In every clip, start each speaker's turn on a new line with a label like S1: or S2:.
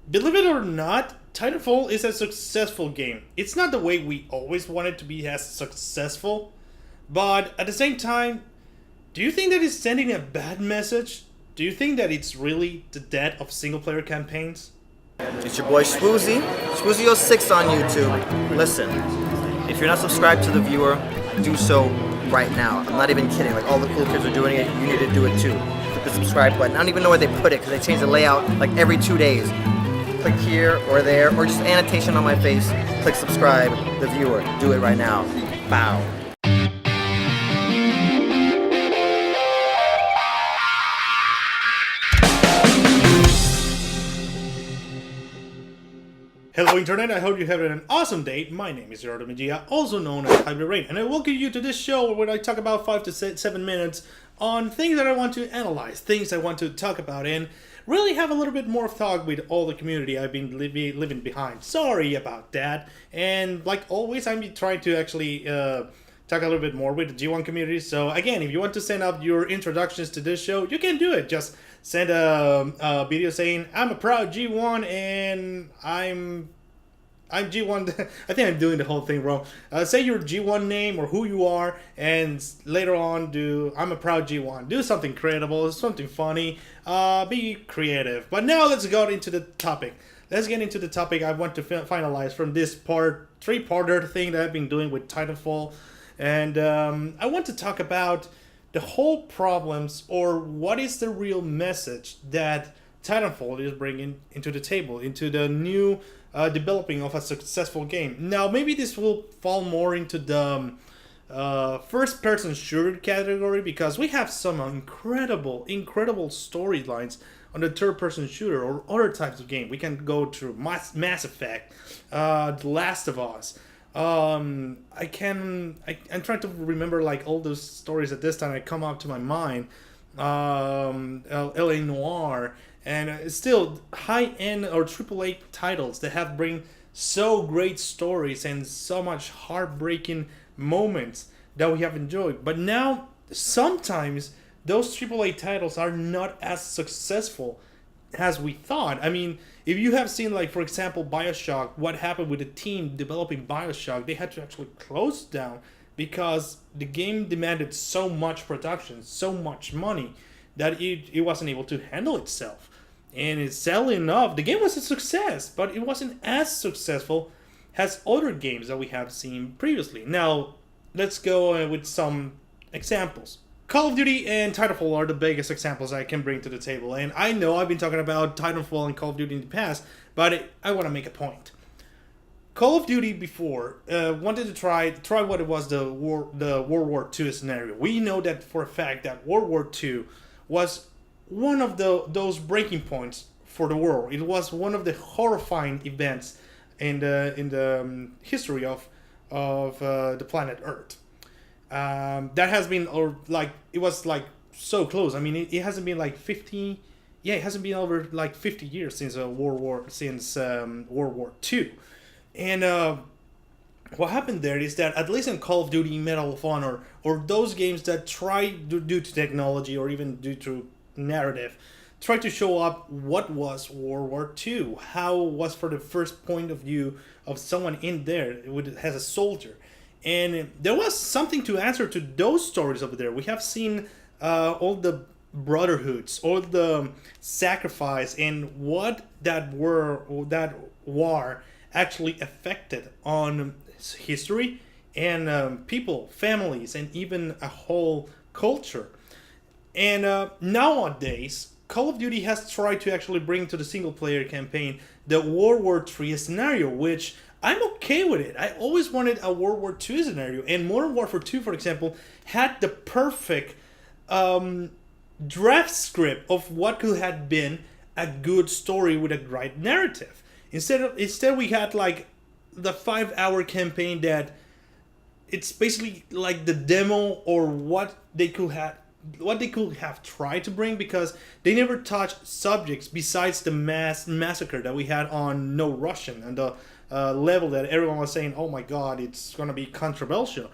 S1: Believe it or not, Titanfall is a successful game. It's not the way we always want it to be as successful, but at the same time, do you think that it's sending a bad message? Do you think that it's really the death of single player campaigns?
S2: It's your boy Swoozie, Swoozie06 on YouTube. Listen, if you're not subscribed to the viewer, do so right now. I'm not even kidding. Like, all the cool kids are doing it, you need to do it too. Click the subscribe button. I don't even know where they put it because they change the layout like every 2 days. Click here or there, or just annotation on my face. Click subscribe, the viewer. Do it right now. Bow.
S1: Hello Internet, I hope you have an awesome day. My name is S02EP03, also known as Hybrid Rain, and I welcome you to this show where I talk about 5 to 7 minutes on things that I want to analyze, things I want to talk about, and really have a little bit more talk with all the community I've been living behind. Sorry about that, and like always, I'm trying to actually talk a little bit more with the G1 community. So again, if you want to send out your introductions to this show, you can do it. Just send a video saying, I'm a proud G1 and I'm G1. I think I'm doing the whole thing wrong. Say your G1 name or who you are, and later on do I'm a proud G1. Do something creative, something funny. Be creative. But now let's go into the topic. Let's get into the topic I want to finalize from this three-parter thing that I've been doing with Titanfall. And I want to talk about the whole problems, or what is the real message that Titanfall is bringing into the table, into the new developing of a successful game. Now, maybe this will fall more into the first-person shooter category, because we have some incredible storylines on the third-person shooter or other types of game. We can go through Mass Effect, The Last of Us. I'm trying to remember like all those stories at this time that come up to my mind. LA Noire, and still high-end or AAA titles that have bring so great stories and so much heartbreaking moments that we have enjoyed. But now sometimes those AAA titles are not as successful as we thought. I mean, if you have seen, like, for example, BioShock, what happened with the team developing BioShock, they had to actually close down because the game demanded so much production, so much money, that it wasn't able to handle itself. And it's sadly enough, the game was a success, but it wasn't as successful as other games that we have seen previously. Now, let's go with some examples. Call of Duty and Titanfall are the biggest examples I can bring to the table. And I know I've been talking about Titanfall and Call of Duty in the past, but I want to make a point. Call of Duty before wanted to try what it was the World War II scenario. We know that for a fact that World War II was one of those breaking points for the world. It was one of the horrifying events in the history of the planet Earth. That has been, or like, it was like so close. I mean, it hasn't been like 50. Yeah, it hasn't been over like 50 years since World War II. And what happened there is that, at least in Call of Duty, Medal of Honor, or those games that try, due to technology or even due to narrative, try to show up what was World War II, how was for the first point of view of someone in there as a soldier. And there was something to answer to those stories over there. We have seen all the brotherhoods, all the sacrifice, and what that war actually affected on history and people, families, and even a whole culture. And nowadays, Call of Duty has tried to actually bring to the single-player campaign the World War III scenario, which I'm okay with it. I always wanted a World War II scenario, and Modern Warfare 2, for example, had the perfect draft script of what could have been a good story with a right narrative. Instead we had like the 5-hour campaign that it's basically like the demo, or what they could have tried to bring, because they never touched subjects besides the massacre that we had on No Russian, and the level that everyone was saying, oh my god, it's gonna be controversial.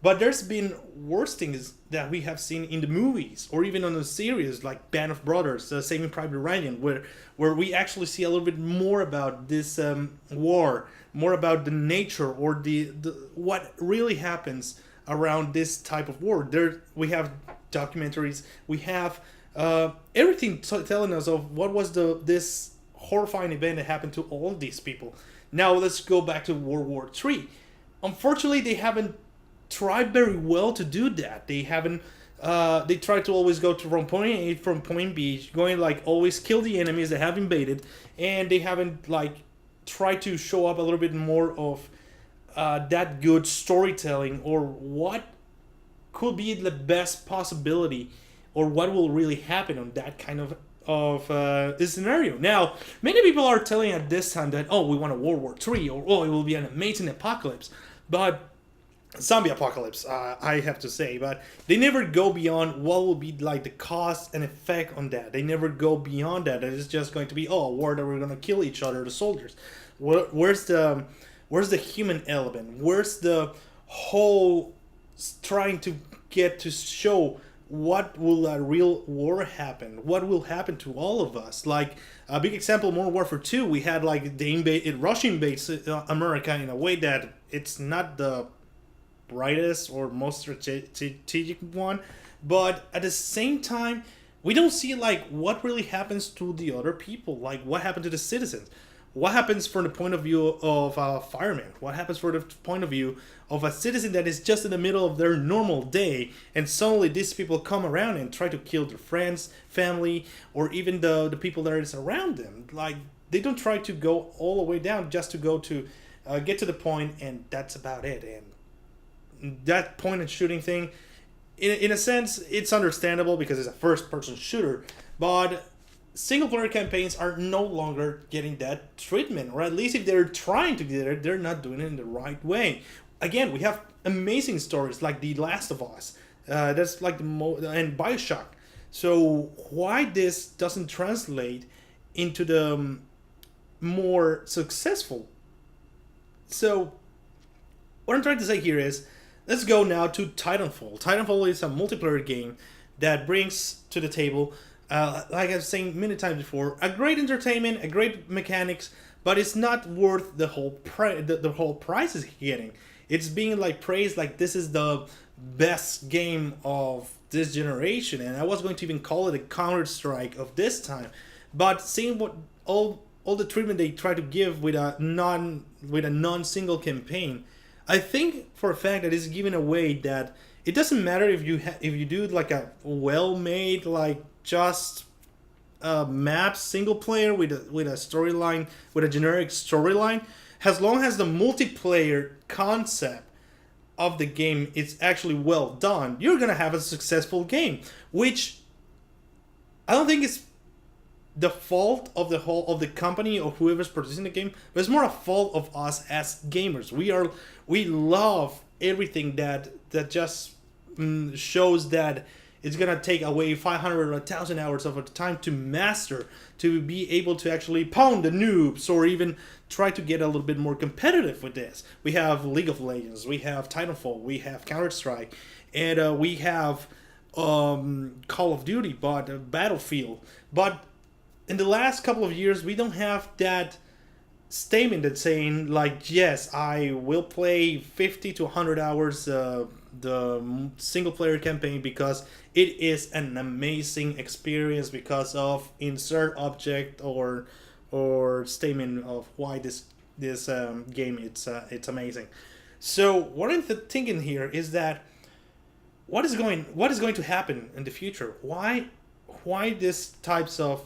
S1: But there's been worse things that we have seen in the movies or even on the series like Band of Brothers, Saving Private Ryan, where we actually see a little bit more about this war, more about the nature or the what really happens around this type of war. There we have documentaries, we have everything telling us of what was this horrifying event that happened to all these people. Now let's go back to World War III. Unfortunately, they haven't tried very well to do that. They haven't. They try to always go to from point A from point B, going like always kill the enemies that have invaded, and they haven't like tried to show up a little bit more of that good storytelling or what could be the best possibility or what will really happen on that kind of this scenario. Now, many people are telling at this time that, oh, we want a World War III, or oh, it will be an amazing apocalypse, but zombie apocalypse, I have to say, but they never go beyond what will be like the cost and effect on that. They never go beyond that. It's just going to be, oh, a war that we're going to kill each other, the soldiers. Where's the human element? Where's the whole trying to get to show what will a real war happen? What will happen to all of us? Like a big example, Modern Warfare 2, we had like Russia invades America in a way that it's not the brightest or most strategic one, but at the same time, we don't see like what really happens to the other people. Like what happened to the citizens? What happens from the point of view of a fireman? What happens from the point of view of a citizen that is just in the middle of their normal day and suddenly these people come around and try to kill their friends, family, or even the people that is around them? Like they don't try to go all the way down just to go to get to the point, and that's about it. And that point and shooting thing, in a sense, it's understandable because it's a first-person shooter, but single-player campaigns are no longer getting that treatment, or at least if they're trying to get it, they're not doing it in the right way. Again, we have amazing stories like The Last of Us, that's like and Bioshock. So why this doesn't translate into the more successful? So what I'm trying to say here is, let's go now to Titanfall. Titanfall is a multiplayer game that brings to the table, like I've said many times before, a great entertainment, a great mechanics, but it's not worth the whole the whole price it's getting. It's being like praised like this is the best game of this generation, and I was going to even call it a Counter-Strike of this time. But seeing what all the treatment they try to give with a non-single campaign, I think for a fact that it's giving away that it doesn't matter if you do like a well-made like just map single player with a storyline, with a generic storyline, as long as the multiplayer concept of the game is actually well done, you're gonna have a successful game. Which I don't think is the fault of the company or whoever's producing the game, but it's more a fault of us as gamers. We love everything that just shows that it's gonna take away 500 or 1,000 hours of time to master, to be able to actually pound the noobs or even try to get a little bit more competitive with this. We have League of Legends, we have Titanfall, we have Counter-Strike, and we have Call of Duty, but Battlefield. But in the last couple of years, we don't have that statement that's saying like, yes, I will play 50 to 100 hours the single player campaign because it is an amazing experience because of insert object or statement of why this game it's amazing. So what I'm thinking here is that what is going to happen in the future? Why these types of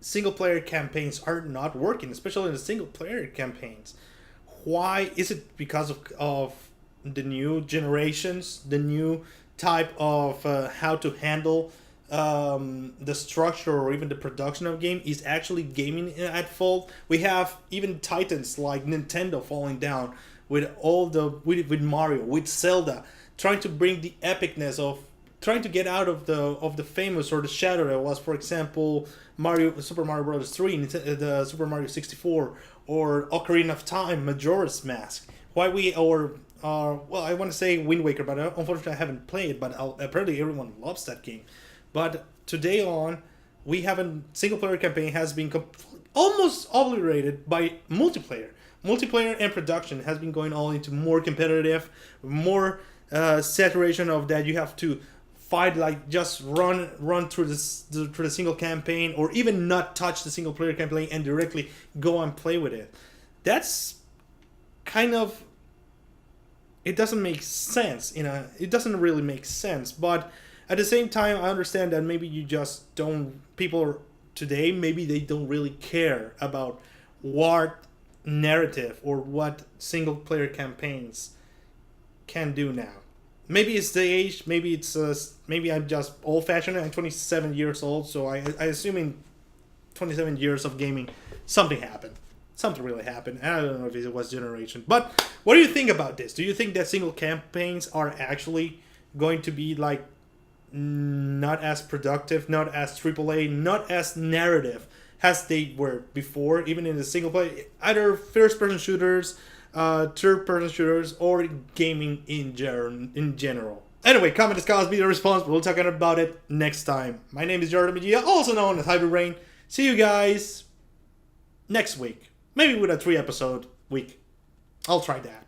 S1: single player campaigns are not working, especially in the single player campaigns? Why is it? Because of the new generations, the new type of how to handle the structure or even the production of game is actually gaming at fault? We have even titans like Nintendo falling down with with Mario, with Zelda, trying to bring the epicness of trying to get out of the famous or the shadow that was, for example, Super Mario Bros. 3, the Super Mario 64, or Ocarina of Time, Majora's Mask. Or well, I want to say Wind Waker, but unfortunately I haven't played it, but apparently everyone loves that game. But today on, we have a single player campaign has been almost obliterated by multiplayer. Multiplayer and production has been going all into more competitive, more saturation of that. You have to fight, like just run through the single campaign, or even not touch the single player campaign and directly go and play with it. That's kind of, it doesn't make sense. It doesn't really make sense. But at the same time, I understand that maybe you just don't. People today, maybe they don't really care about what narrative or what single player campaigns can do now. Maybe it's the age. Maybe it's maybe I'm just old fashioned. I'm 27 years old, so I assume in 27 years of gaming, something happened. Something really happened. And I don't know if it was generation. But what do you think about this? Do you think that single campaigns are actually going to be like not as productive, not as AAA, not as narrative as they were before, even in the single play, either first-person shooters, third-person shooters, or gaming in general? Anyway, comment, discuss, be the response. We'll talk about it next time. My name is Jordan Mejia, also known as Hyperbrain. See you guys next week. Maybe with a 3-episode week. I'll try that.